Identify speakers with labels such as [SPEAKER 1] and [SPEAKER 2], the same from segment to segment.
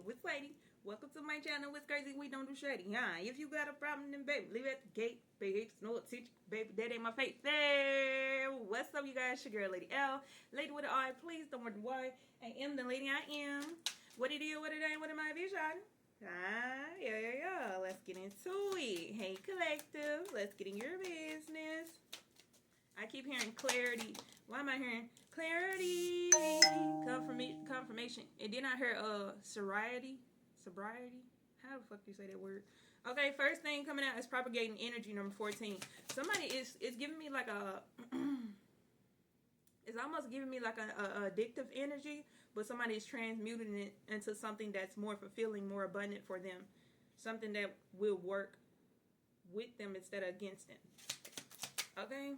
[SPEAKER 1] What's lady? Welcome to my channel. What's crazy? We don't do shady. If you got a problem, then baby, leave it at the gate. Baby, no attention. Baby, that ain't my face. There. What's up, you guys? It's your girl, Lady L. Lady with an I. Please don't wonder why. I am the lady I am. What it is, what it ain't, what am I vision? Yeah. Let's get into it. Hey, collective. Let's get in your business. I keep hearing clarity. Why am I hearing clarity? Confirmation. And then I heard sobriety. How the fuck do you say that word? Okay, first thing coming out is propagating energy, number 14. Somebody is giving me like a it's almost giving me like a addictive energy, but somebody is transmuting it into something that's more fulfilling, more abundant for them. Something that will work with them instead of against them. Okay?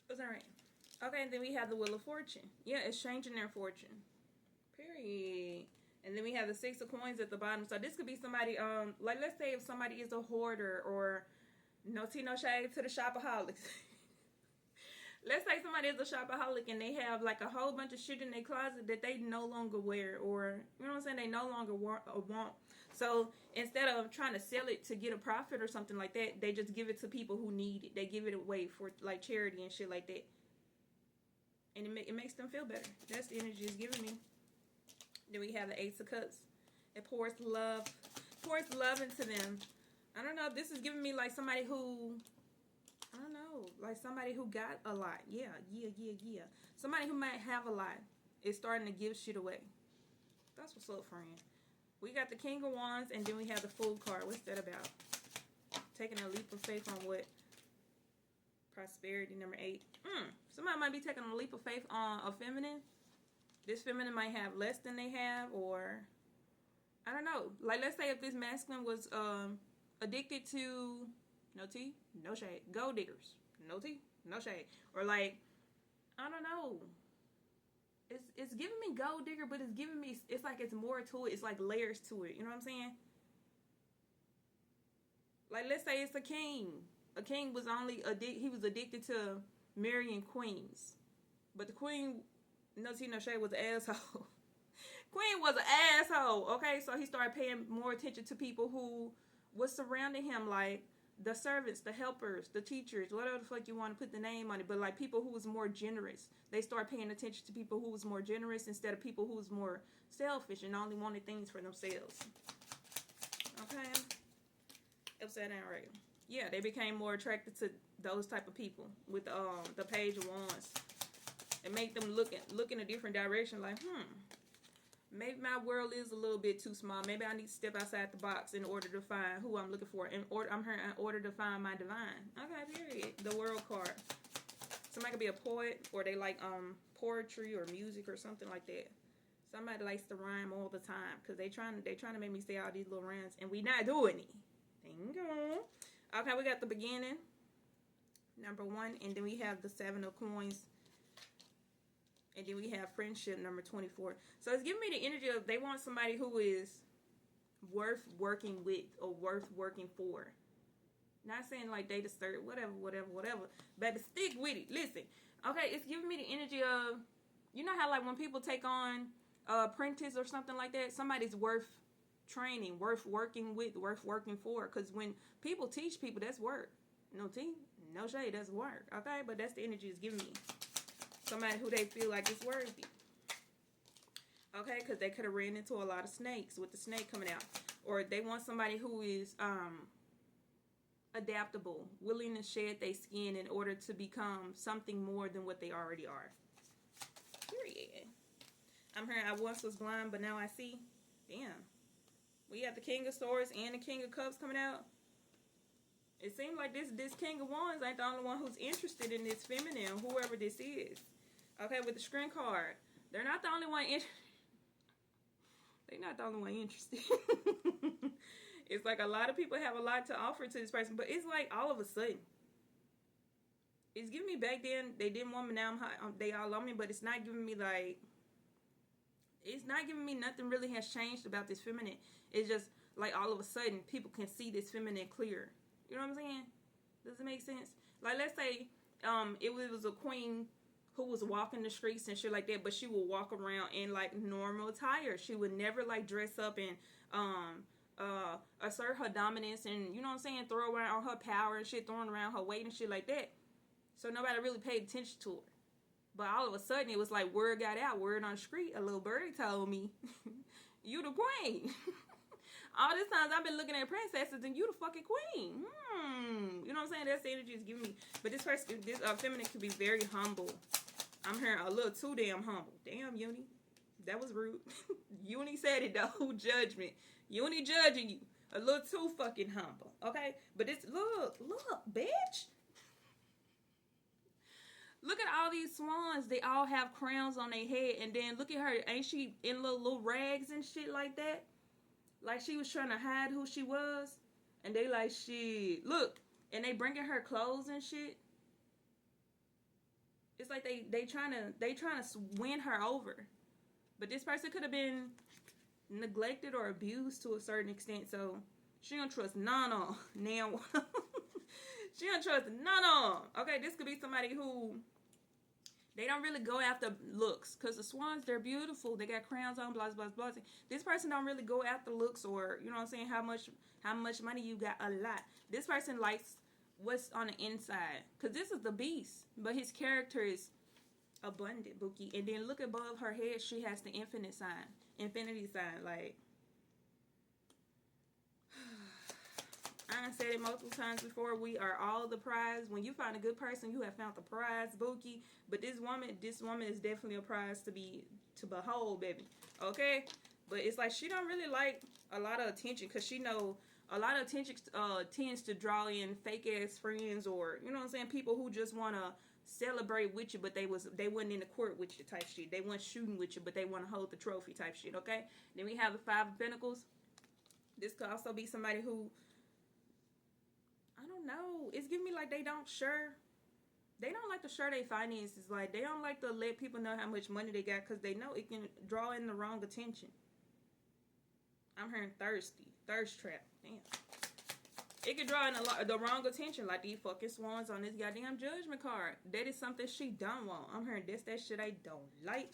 [SPEAKER 1] That's alright. Okay, and then we have the Wheel of Fortune. Yeah, it's changing their fortune. Period. And then we have the Six of Coins at the bottom. So this could be somebody, like let's say if somebody is a hoarder or no tea, no shade to the shopaholics. Let's say somebody is a shopaholic and they have like a whole bunch of shit in their closet that they no longer wear, or you know what I'm saying, they no longer want. So instead of trying to sell it to get a profit or something like that, they just give it to people who need it. They give it away for like charity and shit like that. And it makes them feel better. That's the energy it's giving me. Then we have the Ace of Cups. It pours love into them. I don't know. This is giving me like somebody who, I don't know, like somebody who got a lot. Yeah. Somebody who might have a lot is starting to give shit away. That's what's up, friend. We got the King of Wands, and then we have the Fool card. What's that about? Taking a leap of faith on what? Prosperity, number 8. Somebody might be taking a leap of faith on a feminine. This feminine might have less than they have, or I don't know. Like, let's say if this masculine was addicted to no tea, no shade, gold diggers, no tea, no shade, or like, I don't know. It's giving me gold digger, but it's giving me, it's like it's more to it. It's like layers to it. You know what I'm saying? Like, let's say it's a king. A king was he was addicted to marrying queens, but the queen, no tea, no shade, was an asshole. Queen was an asshole. Okay, so he started paying more attention to people who was surrounding him, like the servants, the helpers, the teachers, whatever the fuck you want to put the name on it, but like people who was more generous. They started paying attention to people who was more generous instead of people who was more selfish and only wanted things for themselves. Okay, upside down right. Yeah, they became more attracted to those type of people with the Page of Wands. It made them look in a different direction, like, maybe my world is a little bit too small. Maybe I need to step outside the box in order to find who I'm looking for. In order to find my divine. Okay, period. The World card. Somebody could be a poet, or they like poetry or music or something like that. Somebody likes to rhyme all the time because they trying to make me say all these little rhymes, and we not doing it. Thank you. Okay, we got the beginning, number 1, and then we have the 7 of Coins. And then we have friendship, number 24. So it's giving me the energy of they want somebody who is worth working with or worth working for. Not saying like they deserve whatever. Baby, stick with it. Listen. Okay, it's giving me the energy of, you know how like when people take on apprentice or something like that, somebody's worth training, worth working with, worth working for. Because when people teach people, that's work. No tea, no shade, that's work. Okay, but that's the energy it's giving me. Somebody who they feel like is worthy. Okay, because they could have ran into a lot of snakes with the snake coming out. Or they want somebody who is adaptable, willing to shed their skin in order to become something more than what they already are. Period. I'm hearing I once was blind, but now I see. Damn. We have the King of Swords and the King of Cups coming out. It seems like this King of Wands ain't the only one who's interested in this feminine, whoever this is. Okay, with the screen card, they're not the only one. They're not the only one interested. It's like a lot of people have a lot to offer to this person, but it's like all of a sudden, it's giving me back then they didn't want me, now I'm hot, they all on me, but it's not giving me like, it's not giving me nothing really has changed about this feminine. It's just like all of a sudden people can see this feminine clear. You know what I'm saying? Does it make sense? Like, let's say it was a queen who was walking the streets and shit like that, but she would walk around in like normal attire. She would never like dress up and assert her dominance and, you know what I'm saying, throw around her power and shit, throwing around her weight and shit like that. So nobody really paid attention to her. But all of a sudden, it was like word got out, word on the street. A little birdie told me, you the queen. All this times I've been looking at princesses and you the fucking queen. You know what I'm saying? That's the energy it's giving me. But this person, this feminine could be very humble. I'm hearing a little too damn humble. Damn, Uni. That was rude. Uni said it though. Judgment. Uni judging you. A little too fucking humble. Okay? But it's, look, bitch. Look at all these swans. They all have crowns on their head. And then look at her. Ain't she in little rags and shit like that? Like she was trying to hide who she was. And they like, shit. Look. And they bringing her clothes and shit. It's like they trying to win her over. But this person could have been neglected or abused to a certain extent. So she don't trust none of them. Now, she don't trust none of them. Okay, this could be somebody who they don't really go after looks. Because the swans, they're beautiful. They got crowns on, blah, blah, blah. This person don't really go after looks or, you know what I'm saying, how much money you got, a lot. This person likes what's on the inside. Because this is the beast. But his character is abundant, Bookie. And then look above her head, she has the infinity sign. Like, I done said it multiple times before. We are all the prize. When you find a good person, you have found the prize, Bookie. But this woman is definitely a prize to behold, baby. Okay? But it's like she don't really like a lot of attention because she know a lot of attention tends to draw in fake ass friends or, you know what I'm saying, people who just want to celebrate with you, but they wasn't in the court with you type shit. They weren't shooting with you, but they want to hold the trophy type shit. Okay? Then we have the Five of Pentacles. This could also be somebody who, I don't know. It's giving me like they don't like to share their finances. Like, they don't like to let people know how much money they got because they know it can draw in the wrong attention. I'm hearing thirsty. Thirst trap. Damn. It could draw in the wrong attention. Like these fucking swans on this goddamn judgment card. That is something she don't want. I'm hearing that's that shit I don't like.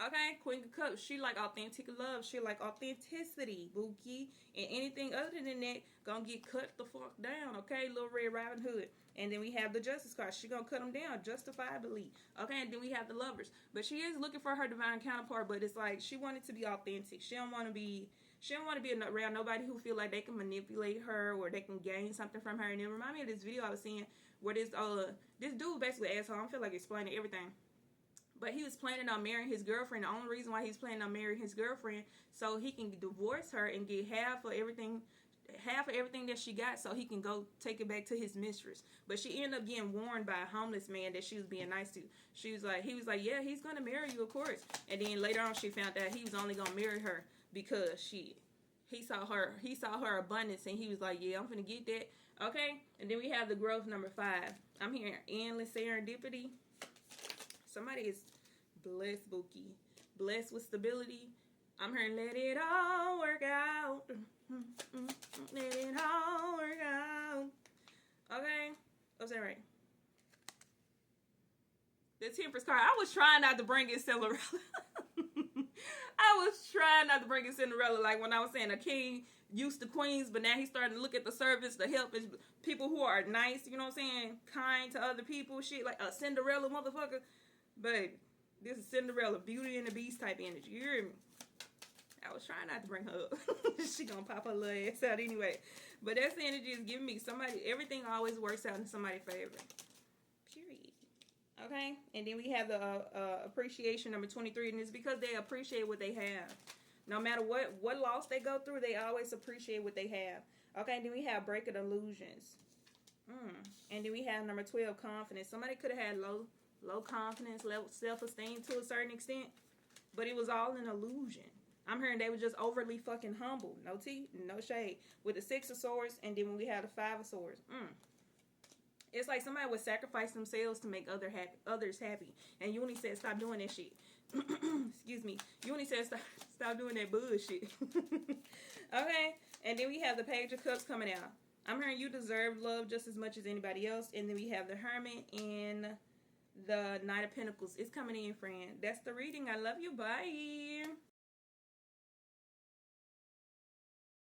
[SPEAKER 1] Okay, Queen of Cups. She like authentic love. She like authenticity, Bookie. And anything other than that, gonna get cut the fuck down, okay? Little Red Riding Hood. And then we have the Justice card. She gonna cut them down justifiably. Okay, and then we have the Lovers. But she is looking for her divine counterpart, but it's like she wanted to be authentic. She don't want to be around nobody who feel like they can manipulate her or they can gain something from her. And it reminded me of this video I was seeing where this dude basically asked her, I don't feel like explaining everything. But he was planning on marrying his girlfriend. The only reason why he's planning on marrying his girlfriend so he can divorce her and get half of everything that she got so he can go take it back to his mistress. But she ended up getting warned by a homeless man that she was being nice to. He was like, yeah, he's gonna marry you, of course. And then later on she found out he was only gonna marry her because he saw her abundance and he was like, yeah, I'm gonna get that. Okay? And then we have the growth number 5. I'm hearing endless serendipity. Somebody is blessed, Bookie. Blessed with stability. I'm hearing let it all work out. Let it all work out. Okay? Was that right? The Temperance card. I was trying not to bring in Cinderella. Like when I was saying a king used to queens, but now he's starting to look at the service, the help, and people who are nice, you know what I'm saying? Kind to other people, shit, like a Cinderella motherfucker. But this is Cinderella, Beauty and the Beast type energy. You hear me? I was trying not to bring her up. She gonna pop her little ass out anyway. But that's the energy is giving me. Everything always works out in somebody's favor. Period. Okay? And then we have the appreciation number 23. And it's because they appreciate what they have. No matter what loss they go through, they always appreciate what they have. Okay? And then we have break of illusions. And then we have number 12, confidence. Somebody could have had low confidence, low self-esteem to a certain extent, but it was all an illusion. I'm hearing they were just overly fucking humble. No tea, no shade. With the 6 of Swords, and then when we have the 5 of Swords. It's like somebody would sacrifice themselves to make others happy. And Uni said, stop doing that shit. Excuse me. Uni said, stop doing that bullshit. Okay? And then we have the Page of Cups coming out. I'm hearing you deserve love just as much as anybody else. And then we have the Hermit and the Knight of Pentacles is coming in, friend. That's the reading. I love you. Bye.